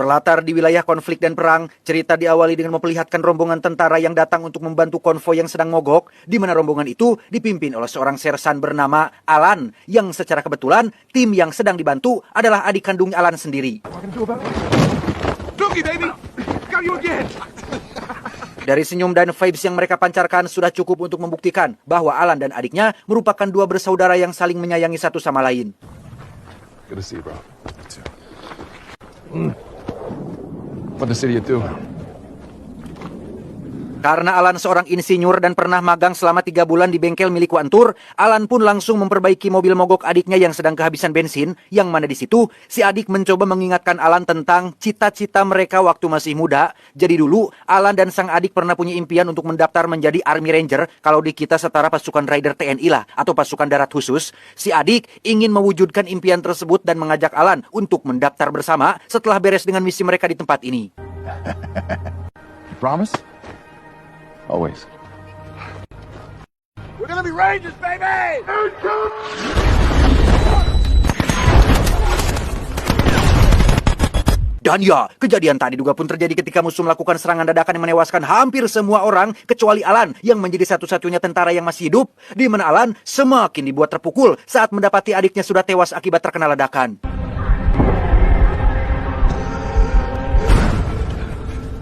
Berlatar di wilayah konflik dan perang, cerita diawali dengan memperlihatkan rombongan tentara yang datang untuk membantu konvoi yang sedang mogok, di mana rombongan itu dipimpin oleh seorang sersan bernama Alan, yang secara kebetulan tim yang sedang dibantu adalah adik kandung Alan sendiri. Dari senyum dan vibes yang mereka pancarkan sudah cukup untuk membuktikan bahwa Alan dan adiknya merupakan dua bersaudara yang saling menyayangi satu sama lain. Good to see you, bro. What the city you do? Karena Alan seorang insinyur dan pernah magang selama 3 bulan di bengkel milik Wantur, Alan pun langsung memperbaiki mobil mogok adiknya yang sedang kehabisan bensin, yang mana di situ si adik mencoba mengingatkan Alan tentang cita-cita mereka waktu masih muda. Jadi dulu, Alan dan sang adik pernah punya impian untuk mendaftar menjadi Army Ranger, kalau di kita setara pasukan Rider TNI lah, atau pasukan darat khusus. Si adik ingin mewujudkan impian tersebut dan mengajak Alan untuk mendaftar bersama setelah beres dengan misi mereka di tempat ini. Promise? Always. We're gonna be Rangers, baby! Dan ya, kejadian tak diduga pun terjadi ketika musuh melakukan serangan dadakan yang menewaskan hampir semua orang, kecuali Alan yang menjadi satu-satunya tentara yang masih hidup, di mana Alan semakin dibuat terpukul saat mendapati adiknya sudah tewas akibat terkena ledakan.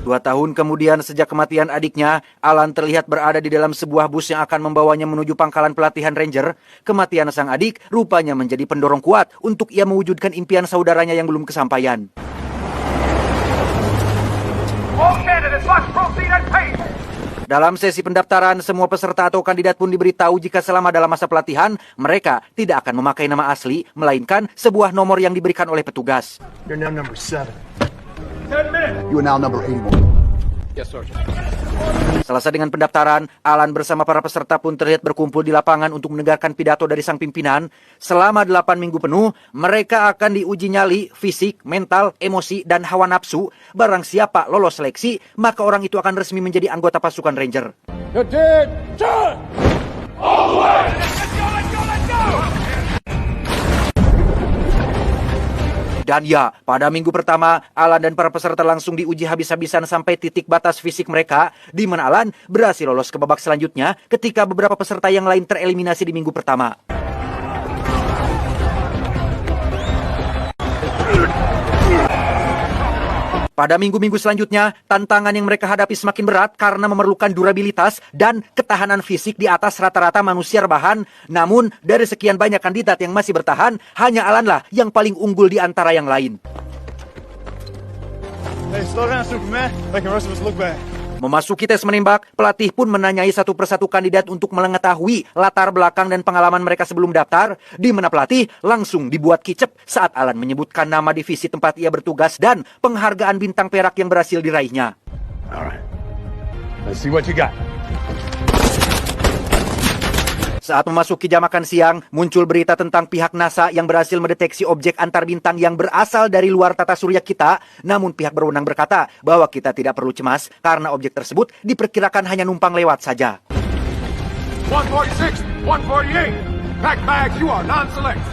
2 tahun kemudian sejak kematian adiknya, Alan terlihat berada di dalam sebuah bus yang akan membawanya menuju pangkalan pelatihan Ranger. Kematian sang adik rupanya menjadi pendorong kuat untuk ia mewujudkan impian saudaranya yang belum kesampaian. Dalam sesi pendaftaran, semua peserta atau kandidat pun diberitahu jika selama dalam masa pelatihan, mereka tidak akan memakai nama asli, melainkan sebuah nomor yang diberikan oleh petugas. You're now number 7. 10 minutes. You are now number 81. Yes, Sergeant. Selesai dengan pendaftaran, Alan bersama para peserta pun terlihat berkumpul di lapangan untuk mendengarkan pidato dari sang pimpinan. Selama 8 minggu penuh, mereka akan diuji nyali, fisik, mental, emosi, dan hawa nafsu. Barang siapa lolos seleksi, maka orang itu akan resmi menjadi anggota pasukan Ranger. Attention! All the way! Let's go, let's go, let's go! Dan ya, pada minggu pertama, Alan dan para peserta langsung diuji habis-habisan sampai titik batas fisik mereka, di mana Alan berhasil lolos ke babak selanjutnya ketika beberapa peserta yang lain tereliminasi di minggu pertama. Pada minggu-minggu selanjutnya, tantangan yang mereka hadapi semakin berat karena memerlukan durabilitas dan ketahanan fisik di atas rata-rata manusia rebahan. Namun, dari sekian banyak kandidat yang masih bertahan, hanya Alan lah yang paling unggul di antara yang lain. Hey, slow down, Superman. Making the rest of us look bad. Memasuki tes menembak, pelatih pun menanyai satu persatu kandidat untuk mengetahui latar belakang dan pengalaman mereka sebelum daftar, di mana pelatih langsung dibuat kicep saat Alan menyebutkan nama divisi tempat ia bertugas dan penghargaan bintang perak yang berhasil diraihnya. Alright. Let's see what you got. Saat memasuki jam makan siang, muncul berita tentang pihak NASA yang berhasil mendeteksi objek antar bintang yang berasal dari luar tata surya kita. Namun pihak berwenang berkata bahwa kita tidak perlu cemas karena objek tersebut diperkirakan hanya numpang lewat saja. 146, 148. Pack bags, you are non-select.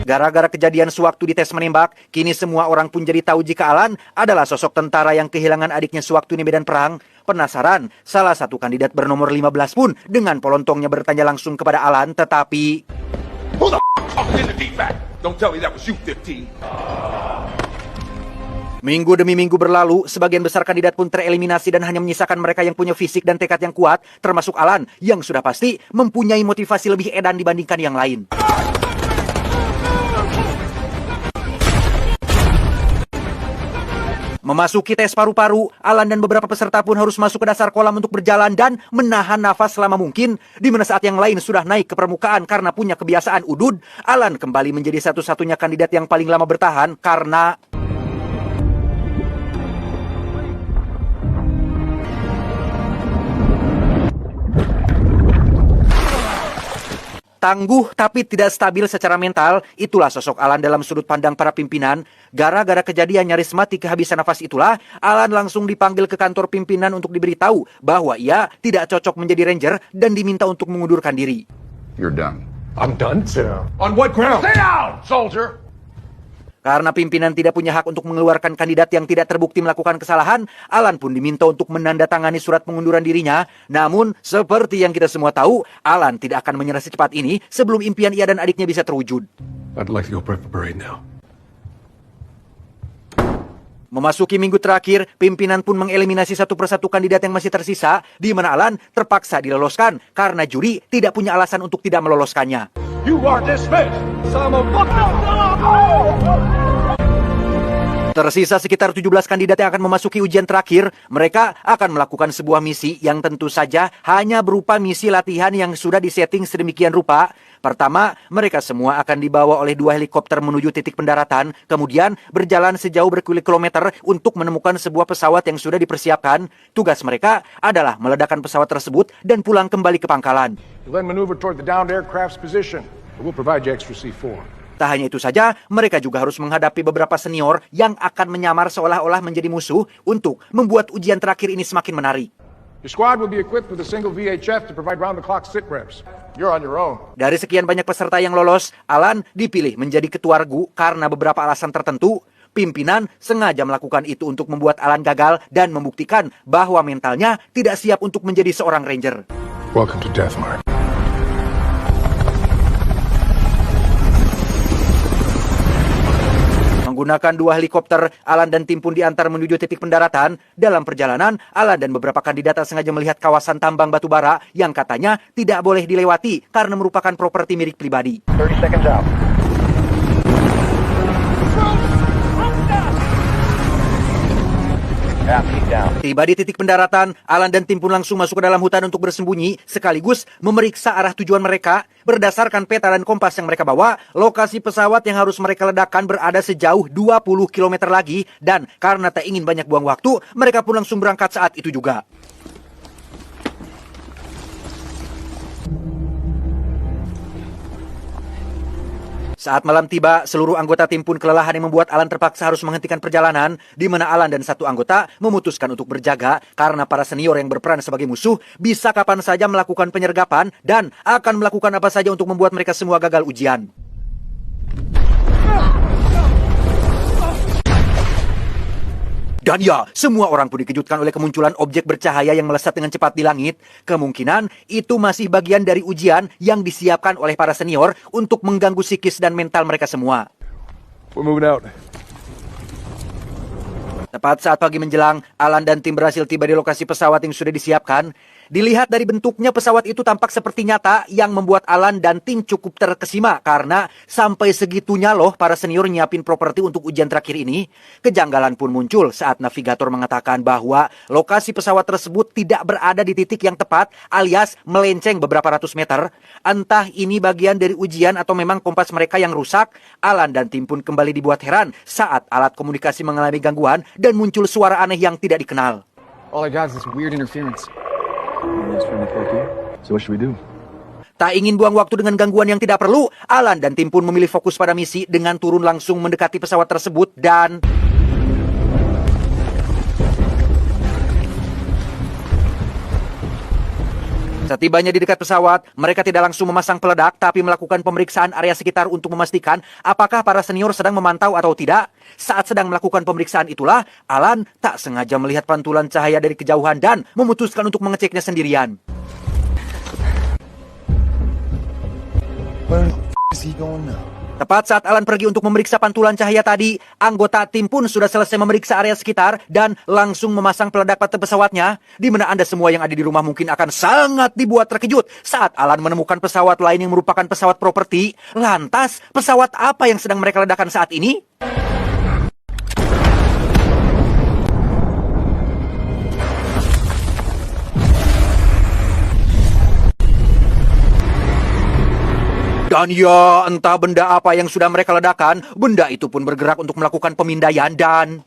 Gara-gara kejadian sewaktu di tes menembak, kini semua orang pun jadi tahu jika Alan adalah sosok tentara yang kehilangan adiknya sewaktu di medan perang. Penasaran, salah satu kandidat bernomor 15 pun dengan polontongnya bertanya langsung kepada Alan, tetapi... Who the f*** talking in the D-back? Don't tell me that was you, 15. Minggu demi minggu berlalu, sebagian besar kandidat pun tereliminasi dan hanya menyisakan mereka yang punya fisik dan tekad yang kuat, termasuk Alan, yang sudah pasti mempunyai motivasi lebih edan dibandingkan yang lain. Memasuki tes paru-paru, Alan dan beberapa peserta pun harus masuk ke dasar kolam untuk berjalan dan menahan nafas selama mungkin. Di mana saat yang lain sudah naik ke permukaan karena punya kebiasaan udud, Alan kembali menjadi satu-satunya kandidat yang paling lama bertahan karena... Tangguh tapi tidak stabil secara mental, itulah sosok Alan dalam sudut pandang para pimpinan. Gara-gara kejadian nyaris mati kehabisan nafas itulah, Alan langsung dipanggil ke kantor pimpinan untuk diberitahu bahwa ia tidak cocok menjadi Ranger dan diminta untuk mengundurkan diri. You're done. I'm done, sir. On what ground? Stay down, soldier! Karena pimpinan tidak punya hak untuk mengeluarkan kandidat yang tidak terbukti melakukan kesalahan, Alan pun diminta untuk menandatangani surat pengunduran dirinya. Namun, seperti yang kita semua tahu, Alan tidak akan menyerah secepat ini sebelum impian ia dan adiknya bisa terwujud. I'd like to go prep for parade now. Memasuki minggu terakhir, pimpinan pun mengeliminasi satu persatu kandidat yang masih tersisa, di mana Alan terpaksa diloloskan karena juri tidak punya alasan untuk tidak meloloskannya. You are dismissed. Tersisa sekitar 17 kandidat yang akan memasuki ujian terakhir. Mereka akan melakukan sebuah misi yang tentu saja hanya berupa misi latihan yang sudah disetting sedemikian rupa. Pertama, mereka semua akan dibawa oleh 2 helikopter menuju titik pendaratan, kemudian berjalan sejauh berkilometer untuk menemukan sebuah pesawat yang sudah dipersiapkan. Tugas mereka adalah meledakkan pesawat tersebut dan pulang kembali ke pangkalan. You then maneuver toward the downed aircraft's position. We'll provide you extra C4. Tak hanya itu saja, mereka juga harus menghadapi beberapa senior yang akan menyamar seolah-olah menjadi musuh untuk membuat ujian terakhir ini semakin menarik. Your squad will be equipped with a single VHF to provide round-the-clock sit reps. You're on your own. Dari sekian banyak peserta yang lolos, Alan dipilih menjadi ketua regu karena beberapa alasan tertentu. Pimpinan sengaja melakukan itu untuk membuat Alan gagal dan membuktikan bahwa mentalnya tidak siap untuk menjadi seorang ranger. Welcome to Deathmark. Menggunakan 2 helikopter, Alan dan tim pun diantar menuju titik pendaratan. Dalam perjalanan, Alan dan beberapa kandidat sengaja melihat kawasan tambang batu bara yang katanya tidak boleh dilewati karena merupakan properti milik pribadi. 30 seconds out. Tiba di titik pendaratan, Alan dan tim pun langsung masuk ke dalam hutan untuk bersembunyi, sekaligus memeriksa arah tujuan mereka. Berdasarkan peta dan kompas yang mereka bawa, lokasi pesawat yang harus mereka ledakan berada sejauh 20 km lagi, dan karena tak ingin banyak buang waktu, mereka pun langsung berangkat saat itu juga. Saat malam tiba, seluruh anggota tim pun kelelahan yang membuat Alan terpaksa harus menghentikan perjalanan, di mana Alan dan satu anggota memutuskan untuk berjaga karena para senior yang berperan sebagai musuh bisa kapan saja melakukan penyergapan dan akan melakukan apa saja untuk membuat mereka semua gagal ujian. Dan ya, semua orang pun dikejutkan oleh kemunculan objek bercahaya yang melesat dengan cepat di langit. Kemungkinan itu masih bagian dari ujian yang disiapkan oleh para senior untuk mengganggu psikis dan mental mereka semua. We're moving out. Tepat saat pagi menjelang, Alan dan tim berhasil tiba di lokasi pesawat yang sudah disiapkan. Dilihat dari bentuknya, pesawat itu tampak seperti nyata yang membuat Alan dan tim cukup terkesima karena sampai segitunya loh para senior nyiapin properti untuk ujian terakhir ini. Kejanggalan pun muncul saat navigator mengatakan bahwa lokasi pesawat tersebut tidak berada di titik yang tepat alias melenceng beberapa ratus meter. Entah ini bagian dari ujian atau memang kompas mereka yang rusak. Alan dan tim pun kembali dibuat heran saat alat komunikasi mengalami gangguan dan muncul suara aneh yang tidak dikenal. All I got is this weird interference. So what should we do? Tak ingin buang waktu dengan gangguan yang tidak perlu, Alan dan tim pun memilih fokus pada misi dengan turun langsung mendekati pesawat tersebut dan... Setibanya di dekat pesawat, mereka tidak langsung memasang peledak, tapi melakukan pemeriksaan area sekitar untuk memastikan apakah para senior sedang memantau atau tidak. Saat sedang melakukan pemeriksaan itulah, Alan tak sengaja melihat pantulan cahaya dari kejauhan dan memutuskan untuk mengeceknya sendirian. Where the is he going now? Tepat saat Alan pergi untuk memeriksa pantulan cahaya tadi, anggota tim pun sudah selesai memeriksa area sekitar dan langsung memasang peledak pada pesawatnya, di mana Anda semua yang ada di rumah mungkin akan sangat dibuat terkejut saat Alan menemukan pesawat lain yang merupakan pesawat properti. Lantas, pesawat apa yang sedang mereka ledakan saat ini? Dan ya, entah benda apa yang sudah mereka ledakan, benda itu pun bergerak untuk melakukan pemindaian dan...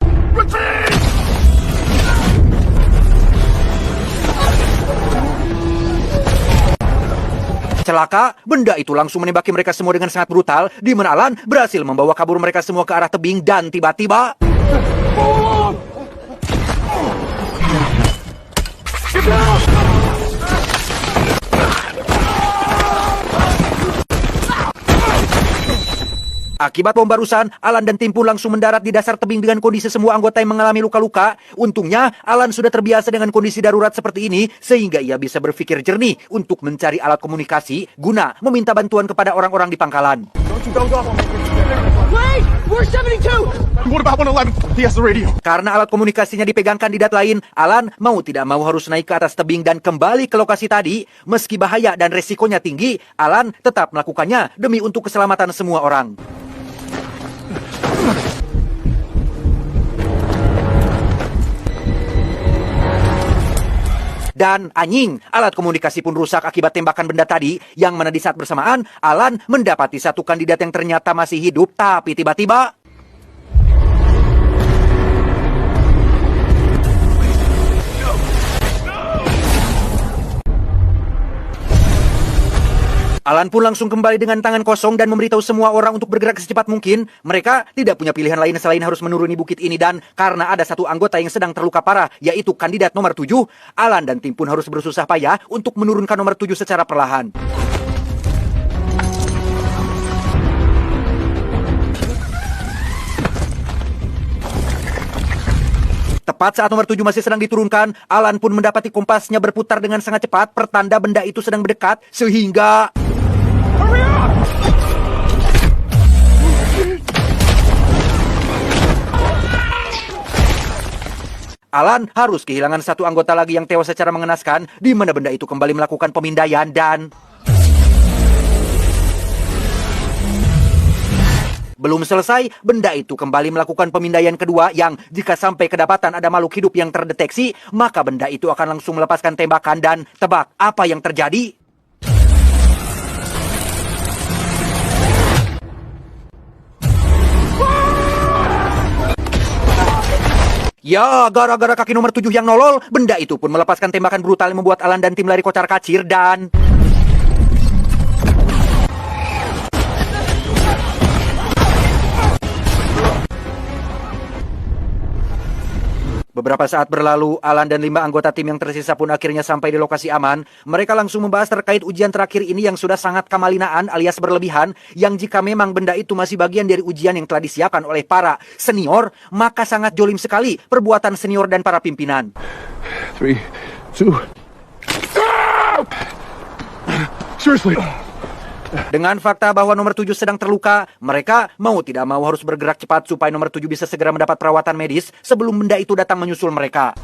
Celaka, benda itu langsung menembaki mereka semua dengan sangat brutal, di mana Alan berhasil membawa kabur mereka semua ke arah tebing dan tiba-tiba... Akibat bom barusan, Alan dan tim pun langsung mendarat di dasar tebing dengan kondisi semua anggota yang mengalami luka-luka. Untungnya, Alan sudah terbiasa dengan kondisi darurat seperti ini, sehingga ia bisa berpikir jernih untuk mencari alat komunikasi guna meminta bantuan kepada orang-orang di pangkalan. Wait! We're 72! What about 111? He has the radio. Karena alat komunikasinya dipegang kandidat lain, Alan mau tidak mau harus naik ke atas tebing dan kembali ke lokasi tadi. Meski bahaya dan resikonya tinggi, Alan tetap melakukannya demi untuk keselamatan semua orang. Dan anjing, alat komunikasi pun rusak akibat tembakan benda tadi, yang mana di saat bersamaan, Alan mendapati satu kandidat yang ternyata masih hidup, tapi tiba-tiba... Alan pun langsung kembali dengan tangan kosong dan memberitahu semua orang untuk bergerak secepat mungkin. Mereka tidak punya pilihan lain selain harus menuruni bukit ini, dan karena ada satu anggota yang sedang terluka parah, yaitu kandidat nomor 7, Alan dan tim pun harus bersusah payah untuk menurunkan nomor 7 secara perlahan. Tepat saat nomor 7 masih sedang diturunkan, Alan pun mendapati kompasnya berputar dengan sangat cepat, pertanda benda itu sedang mendekat, sehingga... Alan harus kehilangan satu anggota lagi yang tewas secara mengenaskan, di mana benda itu kembali melakukan pemindaian dan... Belum selesai, benda itu kembali melakukan pemindaian kedua yang jika sampai kedapatan ada makhluk hidup yang terdeteksi, maka benda itu akan langsung melepaskan tembakan dan tebak apa yang terjadi? Ya, gara-gara kaki nomor 7 yang nolol, benda itu pun melepaskan tembakan brutal yang membuat Alan dan tim lari kocar-kacir dan... Beberapa saat berlalu, Alan dan 5 anggota tim yang tersisa pun akhirnya sampai di lokasi aman. Mereka langsung membahas terkait ujian terakhir ini yang sudah sangat kamalinaan alias berlebihan, yang jika memang benda itu masih bagian dari ujian yang telah disiapkan oleh para senior, maka sangat jolim sekali perbuatan senior dan para pimpinan. 3, 2. Seriously. Dengan fakta bahwa nomor 7 sedang terluka, mereka mau tidak mau harus bergerak cepat supaya nomor 7 bisa segera mendapat perawatan medis sebelum benda itu datang menyusul mereka.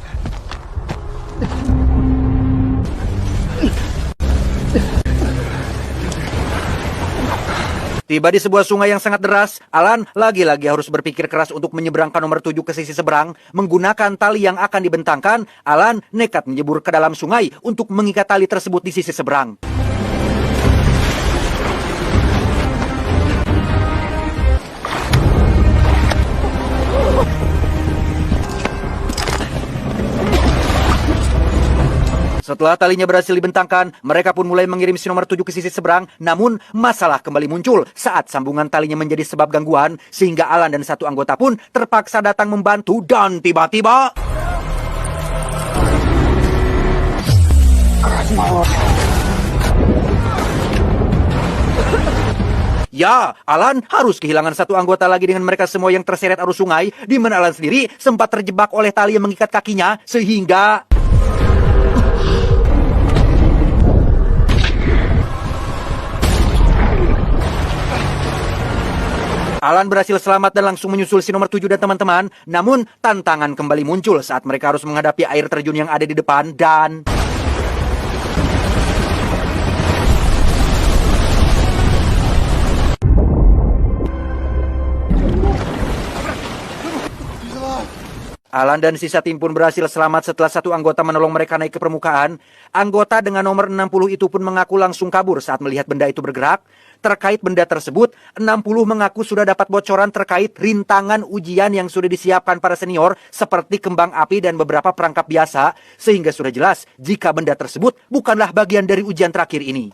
Tiba di sebuah sungai yang sangat deras, Alan lagi-lagi harus berpikir keras untuk menyeberangkan nomor 7 ke sisi seberang. Menggunakan tali yang akan dibentangkan, Alan nekat menjebur ke dalam sungai untuk mengikat tali tersebut di sisi seberang. Setelah talinya berhasil dibentangkan, mereka pun mulai mengirim si nomor 7 ke sisi seberang. Namun, masalah kembali muncul saat sambungan talinya menjadi sebab gangguan, sehingga Alan dan satu anggota pun terpaksa datang membantu, dan tiba-tiba... Ya, Alan harus kehilangan satu anggota lagi dengan mereka semua yang terseret arus sungai, di mana Alan sendiri sempat terjebak oleh tali yang mengikat kakinya, sehingga... Alan berhasil selamat dan langsung menyusul si nomor 7 dan teman-teman. Namun, tantangan kembali muncul saat mereka harus menghadapi air terjun yang ada di depan dan... Alan dan sisa tim pun berhasil selamat setelah satu anggota menolong mereka naik ke permukaan. Anggota dengan nomor 60 itu pun mengaku langsung kabur saat melihat benda itu bergerak. Terkait benda tersebut, 60 mengaku sudah dapat bocoran terkait rintangan ujian yang sudah disiapkan para senior seperti kembang api dan beberapa perangkap biasa, sehingga sudah jelas jika benda tersebut bukanlah bagian dari ujian terakhir ini.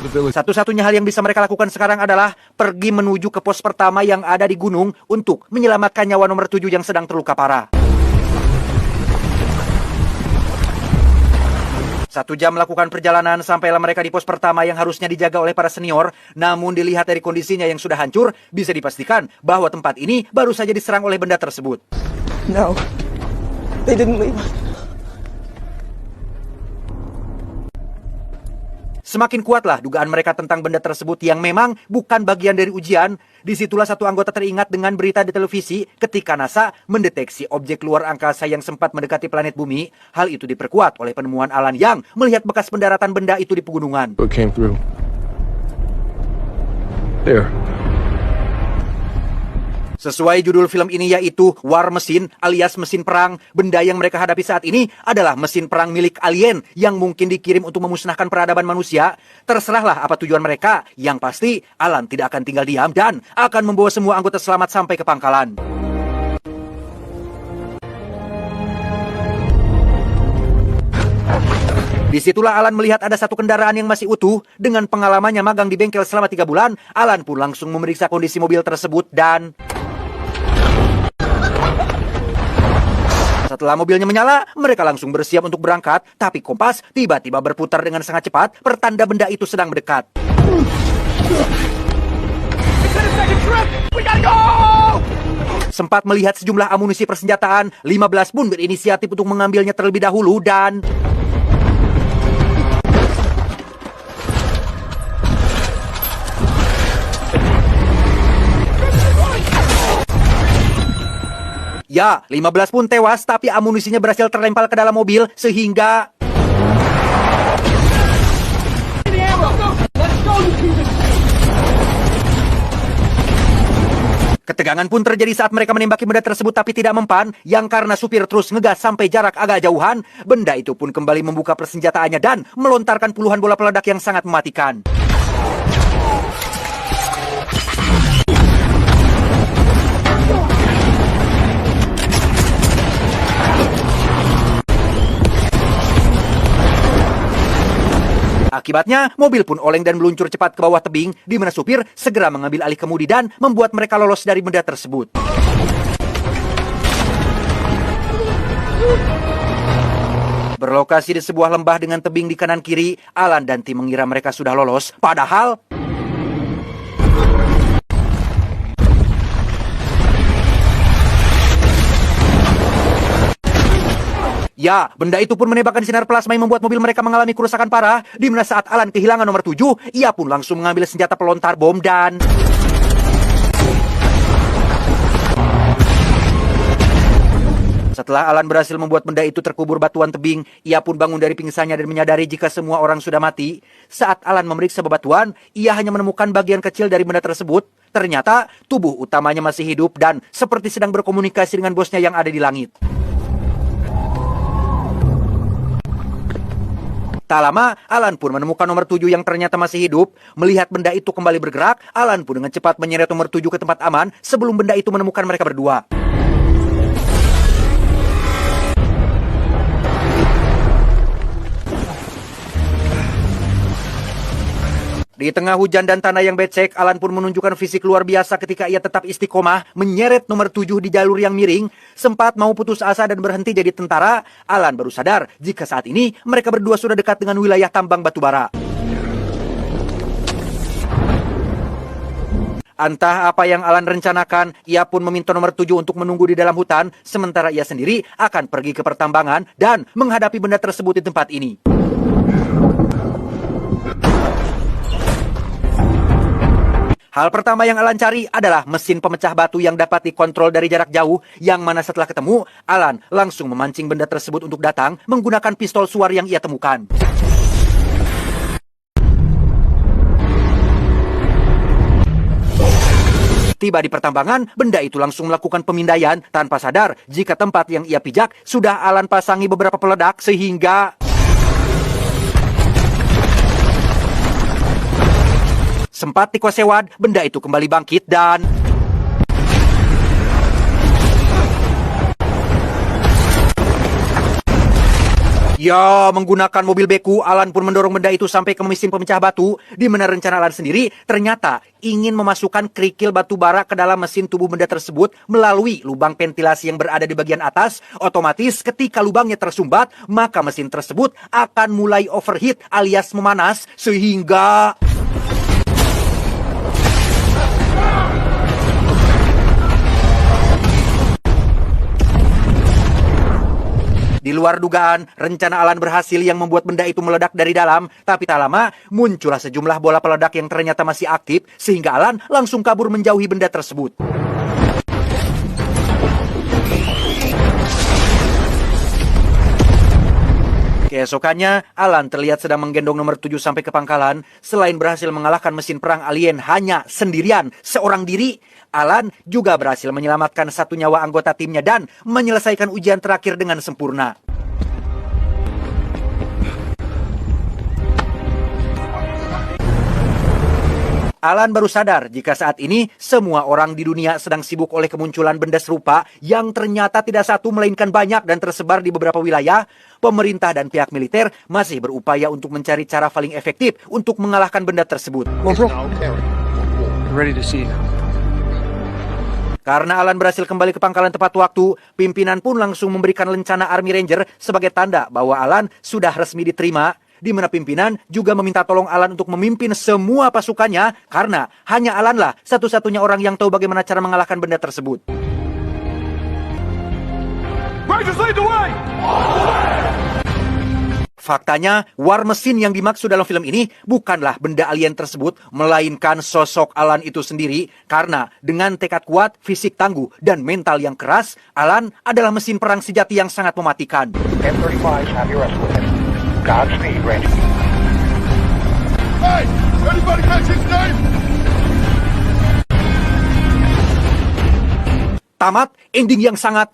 Satu-satunya hal yang bisa mereka lakukan sekarang adalah pergi menuju ke pos pertama yang ada di gunung untuk menyelamatkan nyawa nomor 7 yang sedang terluka parah. 1 jam melakukan perjalanan sampailah mereka di pos pertama yang harusnya dijaga oleh para senior. Namun dilihat dari kondisinya yang sudah hancur, bisa dipastikan bahwa tempat ini baru saja diserang oleh benda tersebut. No, they didn't leave. Semakin kuatlah dugaan mereka tentang benda tersebut yang memang bukan bagian dari ujian. Disitulah satu anggota teringat dengan berita di televisi ketika NASA mendeteksi objek luar angkasa yang sempat mendekati planet bumi. Hal itu diperkuat oleh penemuan Alan yang melihat bekas pendaratan benda itu di pegunungan. What came through? There. Sesuai judul film ini yaitu War Machine alias mesin perang, benda yang mereka hadapi saat ini adalah mesin perang milik alien yang mungkin dikirim untuk memusnahkan peradaban manusia. Terserahlah apa tujuan mereka, yang pasti Alan tidak akan tinggal diam dan akan membawa semua anggota selamat sampai ke pangkalan. Disitulah Alan melihat ada satu kendaraan yang masih utuh. Dengan pengalamannya magang di bengkel selama 3 bulan, Alan pun langsung memeriksa kondisi mobil tersebut dan setelah mobilnya menyala, mereka langsung bersiap untuk berangkat. Tapi kompas tiba-tiba berputar dengan sangat cepat, pertanda benda itu sedang mendekat. Sempat melihat sejumlah amunisi persenjataan, 15 pun berinisiatif untuk mengambilnya terlebih dahulu dan ya, 15 pun tewas, tapi amunisinya berhasil terlempar ke dalam mobil, sehingga ketegangan pun terjadi saat mereka menembaki benda tersebut tapi tidak mempan, yang karena supir terus ngegas sampai jarak agak jauhan, benda itu pun kembali membuka persenjataannya dan melontarkan puluhan bola peledak yang sangat mematikan. Akibatnya, mobil pun oleng dan meluncur cepat ke bawah tebing, di mana supir segera mengambil alih kemudi dan membuat mereka lolos dari benda tersebut. Berlokasi di sebuah lembah dengan tebing di kanan kiri, Alan dan tim mengira mereka sudah lolos, padahal ya, benda itu pun menembakkan sinar plasma yang membuat mobil mereka mengalami kerusakan parah, di mana saat Alan kehilangan nomor 7, ia pun langsung mengambil senjata pelontar bom dan setelah Alan berhasil membuat benda itu terkubur batuan tebing, ia pun bangun dari pingsannya dan menyadari jika semua orang sudah mati. Saat Alan memeriksa bebatuan, ia hanya menemukan bagian kecil dari benda tersebut. Ternyata tubuh utamanya masih hidup dan seperti sedang berkomunikasi dengan bosnya yang ada di langit. Tak lama, Alan pun menemukan nomor 7 yang ternyata masih hidup. Melihat benda itu kembali bergerak, Alan pun dengan cepat menyeret nomor 7 ke tempat aman sebelum benda itu menemukan mereka berdua. Di tengah hujan dan tanah yang becek, Alan pun menunjukkan fisik luar biasa ketika ia tetap istiqomah, menyeret nomor 7 di jalur yang miring. Sempat mau putus asa dan berhenti jadi tentara, Alan baru sadar jika saat ini mereka berdua sudah dekat dengan wilayah tambang batubara. Entah apa yang Alan rencanakan, ia pun meminta nomor 7 untuk menunggu di dalam hutan, sementara ia sendiri akan pergi ke pertambangan dan menghadapi benda tersebut di tempat ini. Hal pertama yang Alan cari adalah mesin pemecah batu yang dapat dikontrol dari jarak jauh, yang mana setelah ketemu, Alan langsung memancing benda tersebut untuk datang menggunakan pistol suar yang ia temukan. Tiba di pertambangan, benda itu langsung melakukan pemindaian tanpa sadar jika tempat yang ia pijak sudah Alan pasangi beberapa peledak sehingga sempat dikosewad, benda itu kembali bangkit dan Ya, menggunakan mobil beku, Alan pun mendorong benda itu sampai ke mesin pemecah batu, di mana rencana Alan sendiri ternyata ingin memasukkan kerikil batu bara ke dalam mesin tubuh benda tersebut melalui lubang ventilasi yang berada di bagian atas. Otomatis ketika lubangnya tersumbat, maka mesin tersebut akan mulai overheat alias memanas sehingga... Di luar dugaan, rencana Alan berhasil yang membuat benda itu meledak dari dalam, tapi tak lama muncullah sejumlah bola peledak yang ternyata masih aktif, sehingga Alan langsung kabur menjauhi benda tersebut. Keesokannya, Alan terlihat sedang menggendong nomor 7 sampai ke pangkalan. Selain berhasil mengalahkan mesin perang alien hanya sendirian, seorang diri, Alan juga berhasil menyelamatkan satu nyawa anggota timnya dan menyelesaikan ujian terakhir dengan sempurna. Alan baru sadar jika saat ini semua orang di dunia sedang sibuk oleh kemunculan benda serupa yang ternyata tidak satu melainkan banyak dan tersebar di beberapa wilayah. Pemerintah dan pihak militer masih berupaya untuk mencari cara paling efektif untuk mengalahkan benda tersebut. Ready to see now. Karena Alan berhasil kembali ke pangkalan tepat waktu, pimpinan pun langsung memberikan lencana Army Ranger sebagai tanda bahwa Alan sudah resmi diterima, di mana pimpinan juga meminta tolong Alan untuk memimpin semua pasukannya karena hanya Alanlah satu-satunya orang yang tahu bagaimana cara mengalahkan benda tersebut. Rangers, lead the way! Faktanya, war mesin yang dimaksud dalam film ini bukanlah benda alien tersebut, melainkan sosok Alan itu sendiri. Karena dengan tekad kuat, fisik tangguh, dan mental yang keras, Alan adalah mesin perang sejati yang sangat mematikan. M35 have your escort. Godspeed, Ranger. Hey! Anybody catch his name? Tamat, ending yang sangat